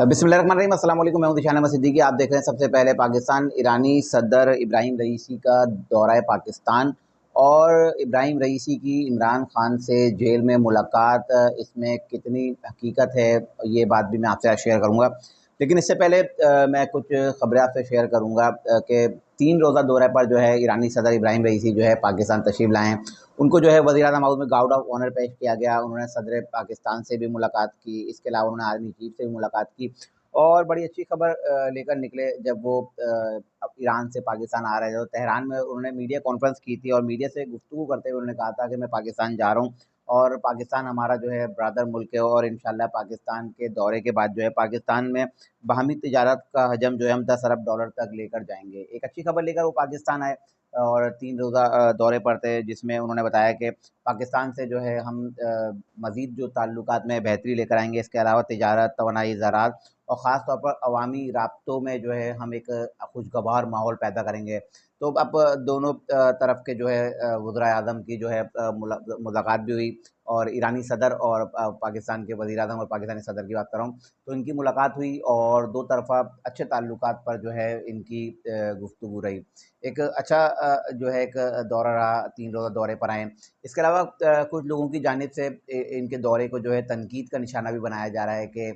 बिस्मिल्लाहिर्रहमानिर्रहीम, अस्सलाम वालेकुम। मैं हूं दिशान अहमद सिद्दीकी। आप देख रहे हैं सबसे पहले पाकिस्तान। ईरानी सदर इब्राहिम रईसी का दौरा पाकिस्तान और इब्राहिम रईसी की इमरान खान से जेल में मुलाकात, इसमें कितनी हकीकत है ये बात भी मैं आपसे आज शेयर करूँगा। लेकिन इससे पहले मैं कुछ ख़बरें आपसे शेयर करूँगा कि 3 रोज़ा दौरे पर जो है ईरानी सदर इब्राहिम रईसी जो है पाकिस्तान तशरीफ़ लाए हैं। उनको जो है वज़ीर-ए-आज़म हाउस में गार्ड ऑफ ऑनर पेश किया गया। उन्होंने सदर पाकिस्तान से भी मुलाकात की, इसके अलावा उन्होंने आर्मी चीफ से भी मुलाकात की और बड़ी अच्छी खबर लेकर निकले जब वो अब ईरान से पाकिस्तान आ रहे थे। तो तेहरान में उन्होंने मीडिया कॉन्फ्रेंस की थी और मीडिया से गुफ्तगू करते हुए उन्होंने कहा था कि मैं पाकिस्तान जा रहा हूँ और पाकिस्तान हमारा जो है ब्रदर मुल्क है और इंशाल्लाह पाकिस्तान के दौरे के बाद जो है पाकिस्तान में बाहमी तिजारत का हजम जो है हम 10 अरब डॉलर तक लेकर जाएँगे। एक अच्छी खबर लेकर वो पाकिस्तान आए और 3 रोज़ा दौरे पर थे, जिसमें उन्होंने बताया कि पाकिस्तान से जो है हम मज़ीद जो ताल्लुकात में बेहतरी लेकर आएँगे। इसके अलावा तिजारत, तवानाई, ज़राअत और ख़ास तौर पर अवामी राब्तों में जो है हम एक खुशगवार माहौल पैदा करेंगे। तो अब दोनों तरफ के जो है वज़ीर-ए-आज़म की जो है मुलाकात भी हुई और ईरानी सदर और पाकिस्तान के वज़ीर-ए-आज़म और पाकिस्तानी सदर की बात कर रहा हूँ। तो इनकी मुलाकात हुई और दो तरफ़ा अच्छे ताल्लुकात पर जो है इनकी गुफ्तगू रही। एक अच्छा जो है एक दौरा रहा, 3 रोज़ा दौरे पर आए हैं। इसके अलावा कुछ लोगों की जानिब से इनके दौरे को जो है तनकीद का निशाना भी बनाया जा रहा है कि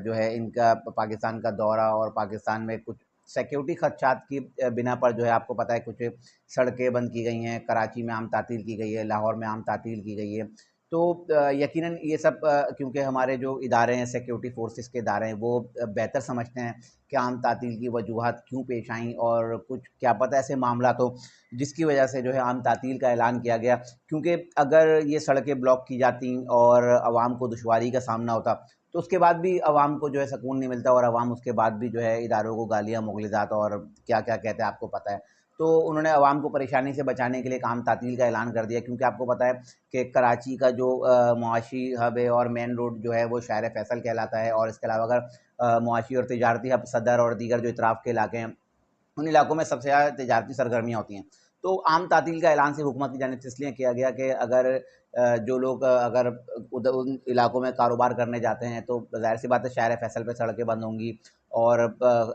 जो है इनका पाकिस्तान का दौरा और पाकिस्तान में कुछ सिक्योरिटी खदशात की बिना पर जो है आपको पता है कुछ सड़कें बंद की गई हैं, कराची में आम तातील की गई है, लाहौर में आम तातील की गई है। तो यकीनन ये सब क्योंकि हमारे जो इदारे हैं सिक्योरिटी फोर्सेस के इदारे हैं वो बेहतर समझते हैं कि आम तातील की वजूहात क्यों पेश आईं और कुछ क्या पता ऐसे मामलात हो जिसकी वजह से जो है आम तातील का ऐलान किया गया। क्योंकि अगर ये सड़कें ब्लॉक की जाती और आवाम को दुश्वारी का सामना होता तो उसके बाद भी आवाम को जो है सुकून नहीं मिलता और आवाम उसके बाद भी जो है इदारों को गालियाँ, मुग़लिज़ात और क्या-क्या कहते हैं आपको पता है। तो उन्होंने आवाम को परेशानी से बचाने के लिए काम तातील का ऐलान कर दिया क्योंकि आपको पता है कि कराची का जो मुआशी हब है और मेन रोड जो है वो शायर फैसल कहलाता है और इसके अलावा अगर मुआशी और तिजारती हब सदर और दीगर जो इतराफ़ के इलाके हैं, उन इलाकों में सबसे ज़्यादा तिजारती सरगर्मियाँ होती हैं। तो आम तातील का ऐलान सिर्फ़ हुकूमत की जानिब से इसलिए किया गया कि अगर जो लोग अगर उधर उन इलाकों में कारोबार करने जाते हैं तो ज़ाहिर-सी बात है शायर फैसल पे सड़कें बंद होंगी और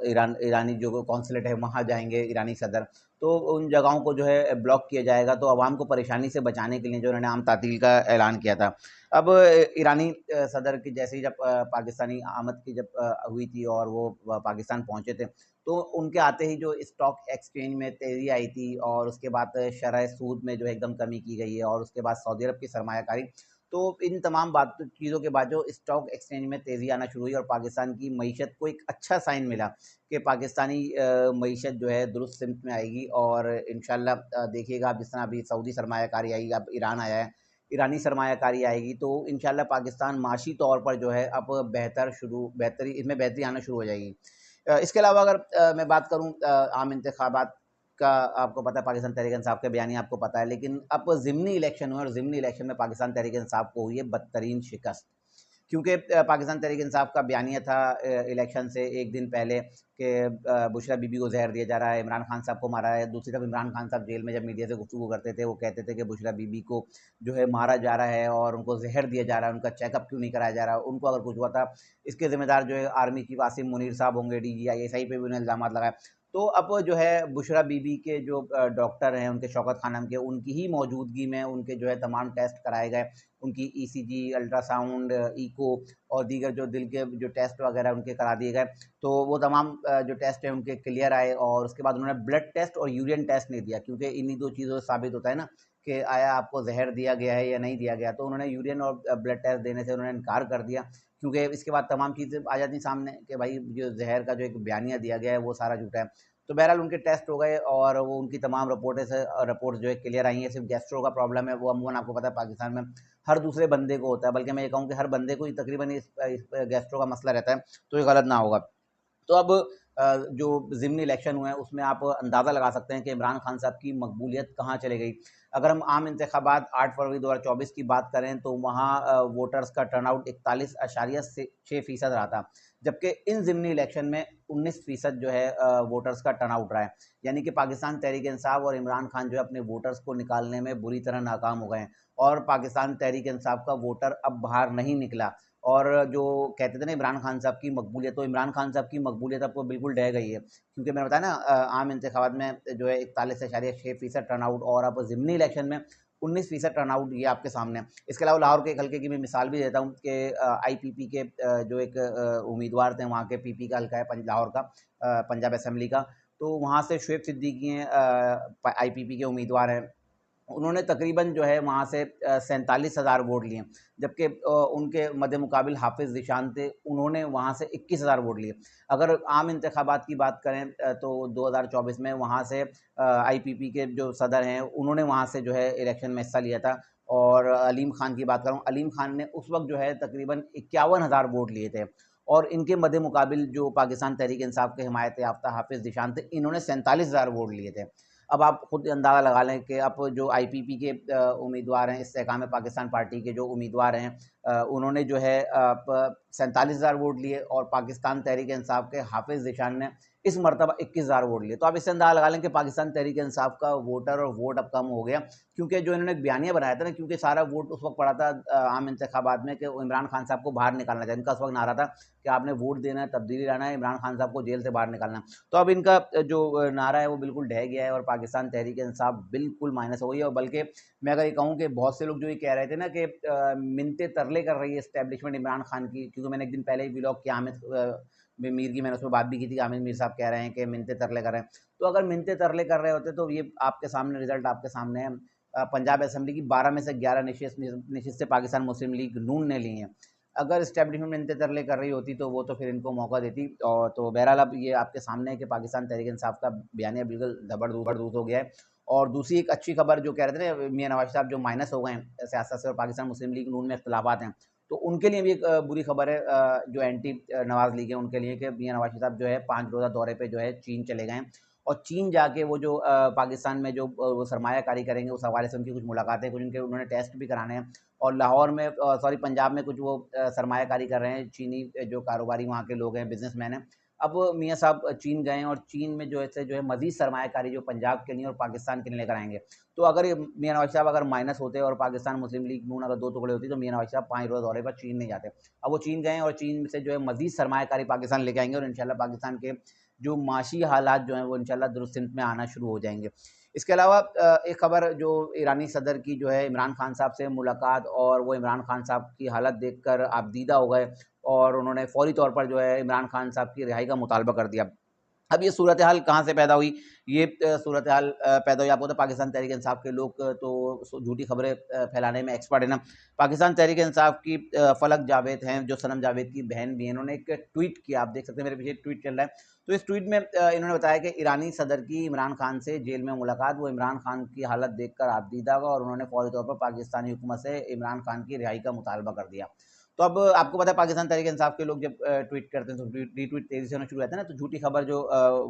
ईरानी जो कॉन्सुलेट है वहाँ जाएँगे ईरानी सदर। तो उन जगहों को जो है ब्लॉक किया जाएगा तो आवाम को परेशानी से बचाने के लिए जो उन्होंने आम तातील का ऐलान किया था। अब ईरानी सदर की जैसे ही जब पाकिस्तानी आमद की जब हुई थी और वो पाकिस्तान पहुँचे थे, तो उनके आते ही जो स्टॉक एक्सचेंज में तेज़ी आई थी और उसके बाद शरह सूद में जो है एकदम कमी की गई है और उसके बाद सऊदी अरब की सरमायाकारी। तो इन तमाम चीज़ों के बाद जो स्टॉक एक्सचेंज में तेज़ी आना शुरू हुई और पाकिस्तान की मईशत को एक अच्छा साइन मिला कि पाकिस्तानी मईशत जो है दुरुस्त सिमत में आएगी और इंशाल्लाह देखिएगा आप जिस तरह अभी सऊदी सरमायाकारी आई, अब ईरान आया है, ईरानी सरमायाकारी आएगी तो इंशाल्लाह पाकिस्तान माशी तौर पर जो है अब बेहतरी इसमें बेहतरी आना शुरू हो जाएगी। इसके अलावा अगर मैं बात करूँ आम इंतखाबात का, आपको पता है पाकिस्तान तहरीक-ए-इंसाफ के बयानी आपको पता है, लेकिन अब ज़िमनी इलेक्शन हुए और ज़िमनी इलेक्शन में पाकिस्तान तहरीक-ए-इंसाफ को हुई है बदतरीन शिकस्त। क्योंकि पाकिस्तान तहरीक-ए-इंसाफ का बयानिया था इलेक्शन से 1 दिन पहले कि बुशरा बीबी को ज़हर दिया जा रहा है, इमरान खान साहब को मारा है। दूसरी तरफ इमरान खान साहब जेल में जब मीडिया से गुफ्तगू करते थे, वो कहते थे कि बुशरा बीबी को जो है मारा जा रहा है और उनको ज़हर दिया जा रहा है, उनका चेकअप क्यों नहीं कराया जा रहा? उनको अगर कुछ हुआ था, इसके ज़िम्मेदार जो है आर्मी चीफ आसिम मुनीर साहब होंगे, डीजी आईएसआई पे भी उन्होंने इल्ज़ामात लगाए। तो अब जो है बुशरा बीबी के जो डॉक्टर हैं, उनके शौकत खानम के, उनकी ही मौजूदगी में उनके जो है तमाम टेस्ट कराए गए। उनकी ईसीजी, अल्ट्रासाउंड, इको और दीगर जो दिल के जो टेस्ट वगैरह उनके करा दिए गए। तो वो तमाम जो टेस्ट हैं उनके क्लियर आए और उसके बाद उन्होंने ब्लड टेस्ट और यूरिन टेस्ट नहीं दिया क्योंकि इन्हीं 2 चीज़ों से साबित होता है ना कि आया आपको ज़हर दिया गया है या नहीं दिया गया। तो उन्होंने यूरिन और ब्लड टेस्ट देने से उन्होंने इनकार कर दिया क्योंकि इसके बाद तमाम चीज़ें आ जाती सामने कि भाई जो ज़हर का जो एक बयानिया दिया गया है वो सारा झूठा है। तो बहरहाल उनके टेस्ट हो गए और वो उनकी तमाम रिपोर्ट्स जो है क्लियर आई हैं। सिर्फ़ गैस्ट्रो का प्रॉब्लम है, वो अमूमन आपको पता है पाकिस्तान में हर दूसरे बंदे को होता है, बल्कि मैं ये कहूँ कि हर बंदे को ही तकरीबन इस गैस्ट्रो का मसला रहता है, तो ये गलत ना होगा। तो अब जो ज़िमनी इलेक्शन हुए हैं उसमें आप अंदाज़ा लगा सकते हैं कि इमरान खान साहब की मकबूलियत कहाँ चली गई। अगर हम आम इंतखाबात 8 फरवरी 2024 की बात करें तो वहाँ वोटर्स का टर्नआउट 41.6% रहा था, जबकि इन ज़िमनी इलेक्शन में 19% जो है वोटर्स का टर्नआउट रहा है। यानी कि पाकिस्तान तहरीक-ए-इंसाफ और इमरान खान जो है अपने वोटर्स को निकालने में बुरी तरह नाकाम हो गए हैं और पाकिस्तान तहरीक-ए-इंसाफ का वोटर अब बाहर नहीं निकला और जो कहते थे ना इमरान खान साहब की मकबूलियत, तो इमरान खान साहब की मकबूलियत अब बिल्कुल ढह गई है, क्योंकि मैंने बताया ना आम इंतखाबात में जो है 41.6% टर्नआउट, और अब ज़िमनी इलेक्शन में 19% टर्नआउट, ये आपके सामने है। इसके अलावा लाहौर के एक हल्के की मैं मिसाल भी देता हूँ कि आईपीपी के जो एक उम्मीदवार थे, वहाँ के पीपी का हल्का है लाहौर का, पंजाब असेंबली का, तो वहाँ से शुएब सिद्दीकी हैं, आईपीपी के उम्मीदवार हैं, उन्होंने तकरीबन जो है वहाँ से 47,000 वोट लिए, जबकि उनके मद्दे मुकाबिल हाफिज़ ज़ीशान थे, उन्होंने वहाँ से 21,000 वोट लिए। अगर आम इंतखाबात की बात करें तो 2024 में वहाँ से आईपीपी के जो सदर हैं, उन्होंने वहाँ से जो है इलेक्शन में हिस्सा लिया था। और अलीम खान की बात करूँ, अलीम खान ने उस वक़्त जो है तकरीबन 51,000 वोट लिए थे, और इनके मद्दे मुकाबिल जो पाकिस्तान तहरीक इंसाफ के हिमायत याफ्ता हाफिज़ ज़ीशान थे, इन्होंने 47,000 वोट लिए थे। अब आप खुद अंदाज़ा लगा लें कि अब जो आईपीपी के उम्मीदवार हैं, इस्तेहकाम पाकिस्तान पार्टी के जो उम्मीदवार हैं, उन्होंने जो है 47,000 वोट लिए, और पाकिस्तान तहरीक इंसाफ के हाफिज़ ज़ीशान ने इस मरतबा 21,000 वोट लिए। तो आप इससे अंदाज़ा लगा लें कि पाकिस्तान तहरीक इंसाफ का वोटर और वोट अब कम हो गया, क्योंकि जो इन्होंने एक बयानिया बनाया था ना, क्योंकि सारा वोट उस वक्त पड़ा था आम इंतखाबात में कि इमरान खान साहब को बाहर निकालना चाहिए। इनका उस वक्त नारा था कि आपने वोट देना है, तब्दीली लाना है, इमरान खान साहब को जेल से बाहर निकालना है। तो अब इनका जो नारा है वो बिल्कुल ढह गया है, और पाकिस्तान तहरीक इंसाफ बिल्कुल माइनस हो गई है। और बल्कि मैं अगर ये कहूँ कि बहुत से लोग जो ये कह रहे थे ना कि मिन्नतें तरले कर रही है इस्टेब्लिशमेंट इमरान खान की, क्योंकि मैंने एक दिन पहले ही व्लॉग किया हामिद मीर की, मैंने उसमें बात भी की थी कि हामिद मीर साहब कह रहे हैं कि मिन्नतें तरले कर रहे हैं। तो अगर मिन्नतें तरले कर रहे होते तो ये आपके सामने रिजल्ट आपके सामने है। पंजाब असेंबली की 12 में से 11 नशिस्तें पाकिस्तान मुस्लिम लीग नून ने ली हैं। अगर इस्टेब्लिशमेंट मिन्नतें तरले कर रही होती तो वो तो फिर इनको मौका देती। और तो बहरहाल अब ये आपके सामने है कि पाकिस्तान तहरीक इंसाफ का बयानिया बिल्कुल धबड़दूस हो गया है। और दूसरी एक अच्छी खबर जो कह रहे थे ना मियां नवाज साहब जो माइनस हो गए हैं सियासत से, और पाकिस्तान मुस्लिम लीग नून में इख्तलाफात हैं, तो उनके लिए भी एक बुरी खबर है, जो एंटी नवाज लीग है उनके लिए, कि मियां नवाज साहब जो है 5 रोज़ा दौरे पे जो है चीन चले गए हैं, और चीन जाके वो जो पाकिस्तान में जो वो सरमायाकारी करेंगे, उस हवाले से उनकी कुछ मुलाकातें, कुछ उनके उन्होंने टेस्ट भी कराने हैं। और लाहौर में सॉरी पंजाब में कुछ वो सरमायाकारी कर रहे हैं, चीनी जो कारोबारी वहाँ के लोग हैं, बिजनेसमैन हैं। अब मियाँ साहब चीन गए हैं, और चीन में जो है मज़ीद सरमायाकारी जो पंजाब के लिए और पाकिस्तान के लिए लेकर आएँगे। तो अगर ये मियाँ नवाज साहब अगर माइनस होते और पाकिस्तान मुस्लिम लीग नून अगर 2 टुकड़े होती, तो मियाँ नवाज साहब 5 रोज़ा दौरे पर चीन नहीं जाते। अब वो चीन गए हैं, और चीन से जो है मज़ीद सरमायाकारी पाकिस्तान लेके आएँगे, और इंशाल्लाह पाकिस्तान के जो माशी हालात जो हैं वो इंशाल्लाह दुरुस्त सिमत में आना शुरू हो जाएँगे। इसके अलावा एक खबर जो ईरानी सदर की जो है इमरान खान साहब से मुलाकात, और वो इमरान खान साहब की हालत देखकर आप दीदा हो गए, और उन्होंने फ़ौरी तौर पर जो है इमरान खान साहब की रिहाई का मुतालबा कर दिया। अब ये सूरत हाल कहाँ से पैदा हुई? ये सूरत हाल पैदा हुई, आपको पता है पाकिस्तान तहरीक इंसाफ के लोग तो झूठी खबरें फैलाने में एक्सपर्ट है ना। पाकिस्तान तहरीक इंसाफ की फलक जावेद हैं, जो सनम जावेद की बहन भी हैं, इन्होंने एक ट्वीट किया, आप देख सकते हैं मेरे पीछे ट्वीट चल रहा है। तो इस ट्वीट में इन्होंने बताया कि ईरानी सदर की इमरान खान से जेल में मुलाकात, वो इमरान खान की हालत देखकर आपदीदा हुआ, और उन्होंने फ़ौरी तौर पर पाकिस्तानी हुकूमत से इमरान खान की रिहाई का मुतालबा कर दिया। तो अब आपको पता है पाकिस्तान तहरीक इंसाफ के लोग जब ट्वीट करते हैं, तो रीट्वीट तेज़ी से होना शुरू हो जाता है ना, तो झूठी खबर जो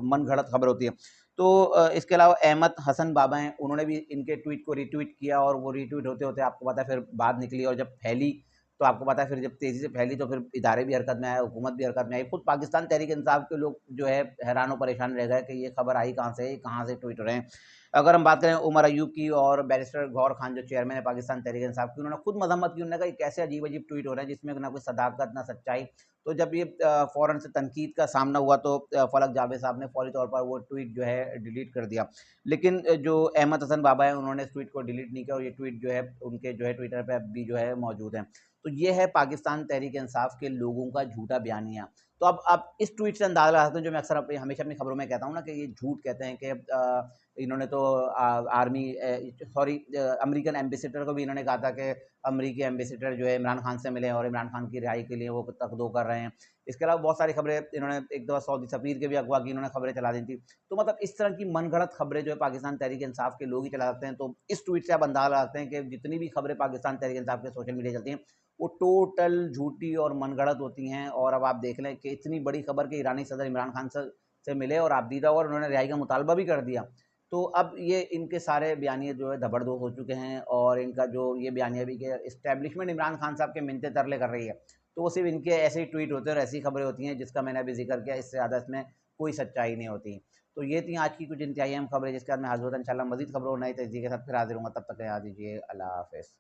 मन घड़त खबर होती है। तो इसके अलावा अहमद हसन बाबा हैं, उन्होंने भी इनके ट्वीट को रीट्वीट किया, और वो रीट्वीट होते-होते आपको पता है फिर बात निकली, और जब फैली तो आपको पता है फिर जब तेज़ी से फैली तो फिर इदारे भी हरकत में आए, हुकूमत भी हरकत में आई। खुद पाकिस्तान तहरीक इंसाफ के लोग जो है हैरान और परेशान रह गए कि ये खबर आई कहाँ से, कहाँ से ट्वीट हो रहे हैं। अगर हम बात करें उमर अयूब की और बैरिस्टर गौहर खान जो चेयरमैन है पाकिस्तान तहरीक इंसाफ की, उन्होंने खुद मजम्मत की, उन्होंने कहा ये कैसे अजीब-अजीब ट्वीट हो रहे हैं जिसमें ना कोई सदाकत ना सच्चाई। तो जब ये फ़ौरन से तनकीद का सामना हुआ, तो फलक जावेद साहब ने फ़ौरी तौर पर वो ट्वीट जो है डिलीट कर दिया। लेकिन जो अहमद हसन बाबा हैं उन्होंने इस ट्वीट को डिलीट नहीं किया, और ये ट्वीट जो है उनके जो है ट्विटर पे अब भी जो है मौजूद है। तो ये है पाकिस्तान तहरीक इंसाफ के लोगों का झूठा बयानिया। तो अब आप इस ट्वीट से अंदाज़ा लगा सकते हैं, जो मैं अक्सर हमेशा अपनी खबरों में कहता हूँ ना, कि ये झूठ कहते हैं कि इन्होंने तो आर्मी सॉरी अमेरिकन एम्बेसडर को भी इन्होंने कहा था कि अमेरिकी एम्बेसडर जो है इमरान खान से मिले, और इमरान खान की रिहाई के लिए वो तकदो कर रहे हैं। इसके अलावा बहुत सारी खबरें इन्होंने, एक दफ़ा सऊदी सफ़ीर के भी अगवा की इन्होंने खबरें चला दी थी। तो मतलब इस तरह की मनगढ़ंत खबरें जो है पाकिस्तान तहरीक इंसाफ के लोग ही चला सकते हैं। तो इस ट्वीट से आप अंदाज़ा लगा सकते हैं कि जितनी भी खबरें पाकिस्तान तहरीक इंसाफ के सोशल मीडिया चलती हैं, वो टोटल झूठी और मनगढ़ंत होती हैं। और अब आप देख लें कि इतनी बड़ी खबर कि ईरानी सदर इमरान खान से मिले और आपदीदा हुआ, और उन्होंने रिहाई का मुतालबा भी कर दिया। तो अब ये इनके सारे बयानिए जो है धबड़दोस हो चुके हैं, और इनका जो ये बयानिया भी कि इस्टेब्लिशमेंट इमरान खान साहब के मिन्नतें तरले कर रही है, तो वो सिर्फ इनके ऐसे ही ट्वीट होते हैं और ऐसी खबरें होती हैं जिसका मैंने अभी जिक्र किया, इससे ज़्यादा इसमें कोई सच्चाई नहीं होती। तो ये थी आज की कुछ इंतहाई अहम खबरें, जिसके बाद मैं हाजिर होता हूं इंशाल्लाह मज़ीद खबरों नए तजदीद के साथ फिर हाजिर होऊंगा। तब तक याद दीजिए, अल्लाह हाफ़िज़।